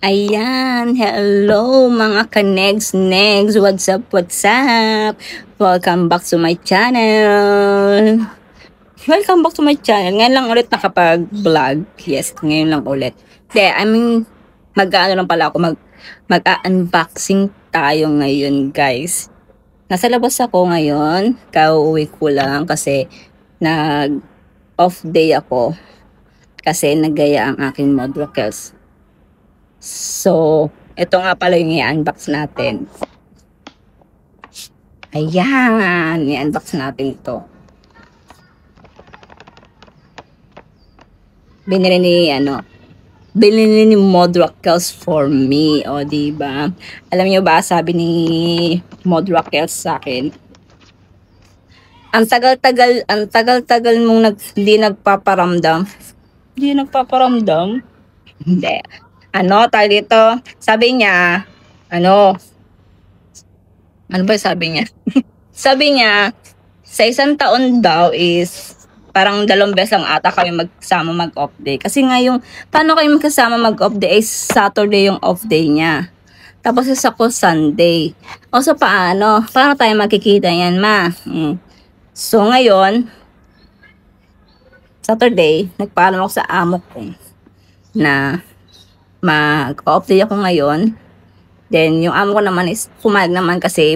Ayan, hello mga ka-negs. What's up? Welcome back to my channel. Ngayon lang ulit nakapag-vlog. Yes, ngayon lang ulit. Mag-ano lang pala ako, mag-unboxing tayo ngayon, guys. Nasa labas ako ngayon. Kauwi ko lang kasi nag-off day ako. Kasi nagaya ang aking modrocals. So, ito nga pala yung i-unbox natin. Ayan, i-unbox natin ito. Binili ni Modrocals for me. O, diba? Alam niyo ba, sabi ni Modrocals sa akin, ang tagal-tagal mong hindi nagpaparamdam. Hindi. Tayo dito? Sabi niya, ano ba sabi niya? Sabi niya, sa isang taon daw is, parang 2 beses lang ata kami magsama mag-off day. Kasi nga paano kayo magkasama mag-off day is Saturday yung off day niya. Tapos isa ko Sunday. O so paano tayo magkikita yan, ma? So ngayon, Saturday, nagpaalam ako sa amo ko na mag-off day ako ngayon. Then, yung amo ko naman is pumayag naman kasi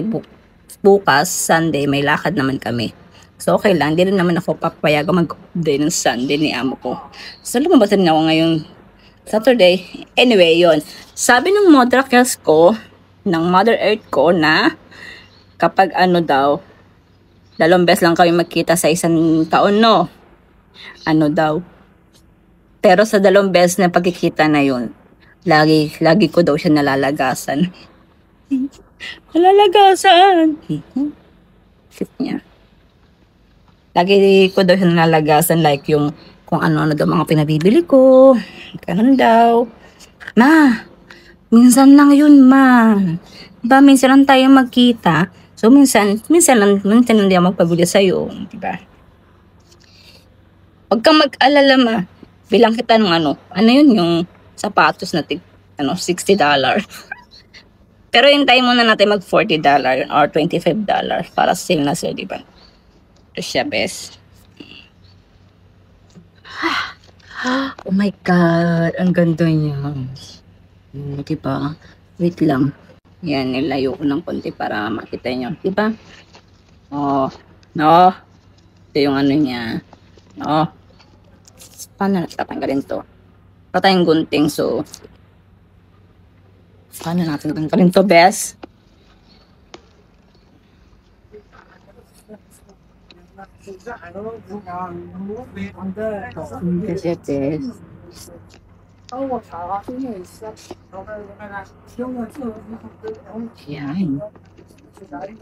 bukas, Sunday, may lakad naman kami. So, okay lang. Hindi rin naman ako papayag mag-off day ng Sunday ni amo ko. So, lumabas rin ako ngayong Saturday. Anyway, yon. Sabi ng Modrocals ko, ng Mother Earth ko na kapag 2 beses lang kami magkita sa isang taon, no? Pero sa 2 beses na pagkikita na yun, lagi ko daw siya nalalagasan. Shit niya. Lagi ko daw siya nalalagasan, like yung kung ano-ano daw mga pinabibili ko. Ganun daw. Ma, minsan lang yun, ma. Diba, minsan lang tayo magkita. So, minsan lang di ako magpabili sa'yo. Diba? Huwag kang mag-alala, ma. Bilang kita ng ano yun, yung sapatos na $60. Pero hintayin muna natin mag $40 or $25 para sale na sale, diba? Ito siya, best. Oh my God, ang ganda niya. Diba? Wait lang. Yan, nilayo ko ng konti para makita nyo. Diba? Oh, no. Ito yung ano niya. No. Paano natatanggalin to? Tayong gunting, so paano natin tanggalin to, best? Yan.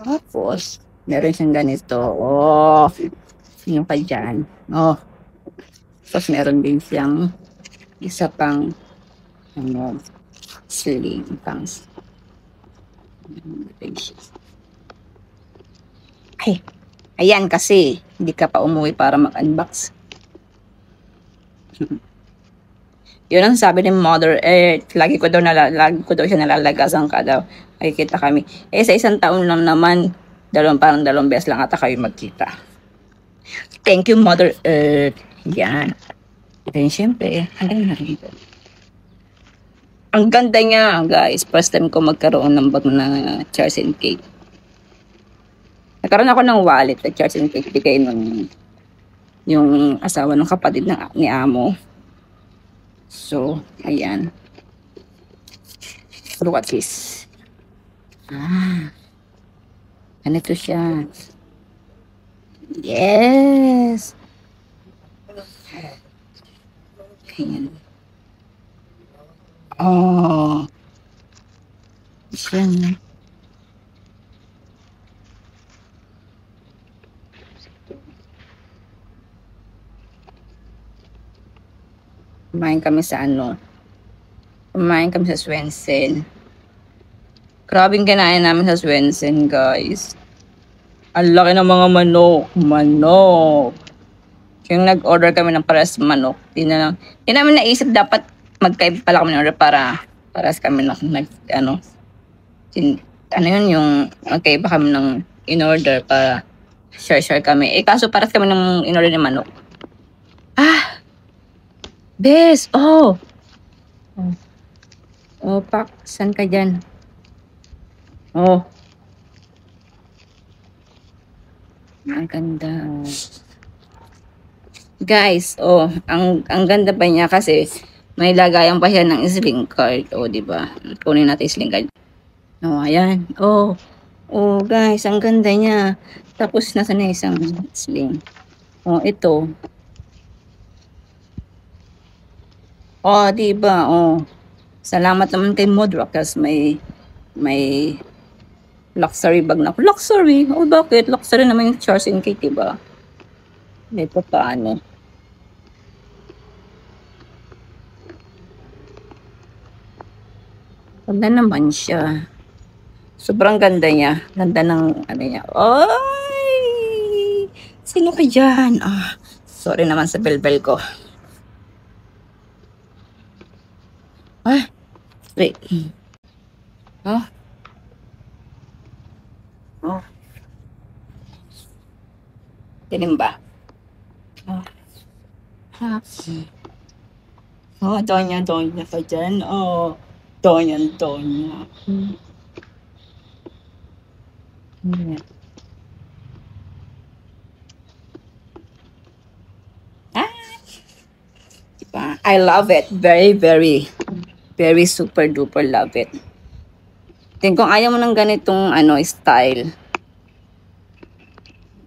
Tapos meron siyang ganito. Oh, yung pa dyan. Oh, tapos meron din siyang isa pang sling pants. Ay, ayan kasi hindi ka pa umuwi para mag-unbox. Yun ang sabi ni Mother Earth. Lagi ko daw siya nalalagasan ka daw. Ay, kita kami. Sa isang taon lang naman, parang 2 beses lang ata kayo magkita. Thank you, Mother Earth. Yan. Then, syempre, ang ganda niya, guys. First time ko magkaroon ng bag na Charles & Kate. Nagkaroon ako ng wallet na Charles & Kate. Bigay yung asawa ng kapatid ni amo. So, ayan. Look at this. Ganito siya. Yes! Ayan. Oh. Siya. Kumain kami sa Swensen. Grabing kinain namin sa Swensen, guys. Ang laki ng mga manok. Yung nag-order kami ng pares manok. Hindi namin naisip dapat magkaiba pala kami ng order para Paras kami ano yun, yung magkaiba kami ng in-order para share kami. Kaso paras kami ng in-order ni manok. Bes! Oh! Oh, Pak, saan ka dyan? Oh. Ang ganda. Guys, ang ganda pa niya kasi may lagayan pa siya ng sling card. Di ba? Kunin natin sling card. Ayan. Guys, ang ganda niya. Tapos nasa na isang sling. Ito. Di ba? Salamat naman kay Modrock kasi may luxury bag na. Luxury? Bakit? Luxury naman yung Charles & Kate, diba? Ito paano? Ganda naman siya. Sobrang ganda niya. Ganda ng ano niya. Ay! Sino ka dyan? Sorry naman sa bell ko. Wait. Dilim ba? Donya ka dyan. Donya. Diba? I love it. Very super duper love it. Kung ayaw mo ng ganitong style.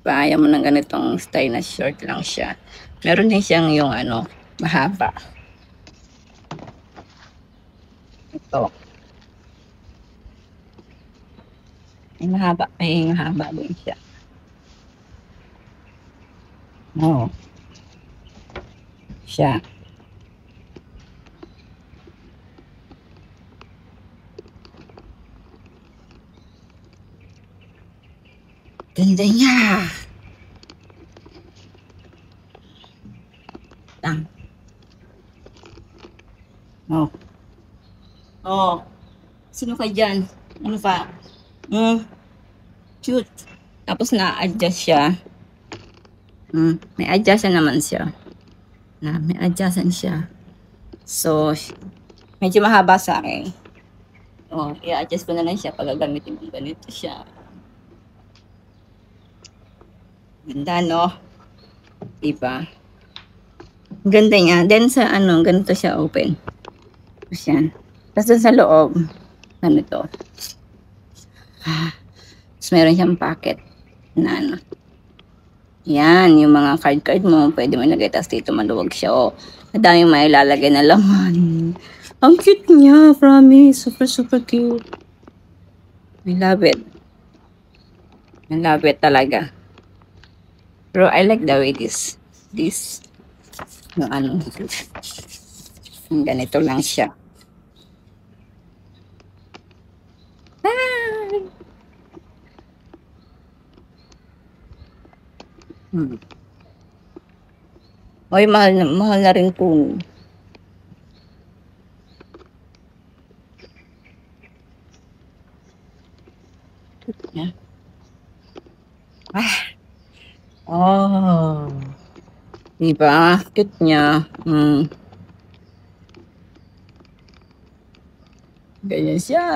Diba? Ayaw mo ng ganitong style na short lang siya. Meron din siyang yung mahaba. Ito. May mahaba din siya. Siya. Ganda niya. Sino ka dyan? Ano pa? Cute. Tapos na-adjust siya. May adjustan naman siya. May adjustan siya. So, medyo mahaba sa akin. I-adjust ko na lang siya pag gagamitin ko ganito siya. Ganda, no? Diba? Ganda niya. Then sa ganito siya open. Tapos yan. Tapos sa loob, ganito. Tapos meron siyang packet na yan, yung mga card mo, pwede mo ilagay. Tapos dito maluwag siya. Madaming may ilalagay na laman. Ang cute niya, promise. Super cute. I love it. I love it talaga. Pero I like the way this ganito lang siya. Mahal na rin po. Diba? Cute niya. Ganyan siya.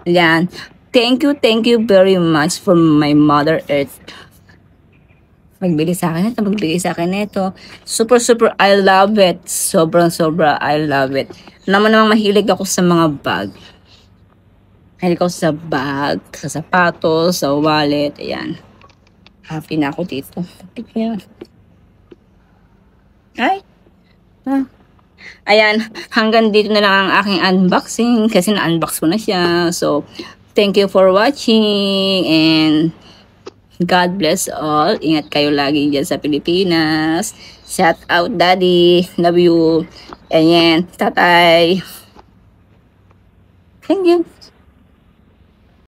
Yan. Thank you very much for my Mother Earth. Magbigay sa akin nito. Super, I love it. Sobra, I love it. Namang mahilig ako sa mga bag. Mahilig ako sa bag, sa sapatos, sa wallet. Ayan. Happy na ako dito. Ayan, hanggang dito na lang ang aking unboxing kasi na-unbox ko na siya. So, thank you for watching and God bless all. Ingat kayo lagi dyan sa Pilipinas. Shout out, Daddy. Love you. Ayan, tatay. Thank you.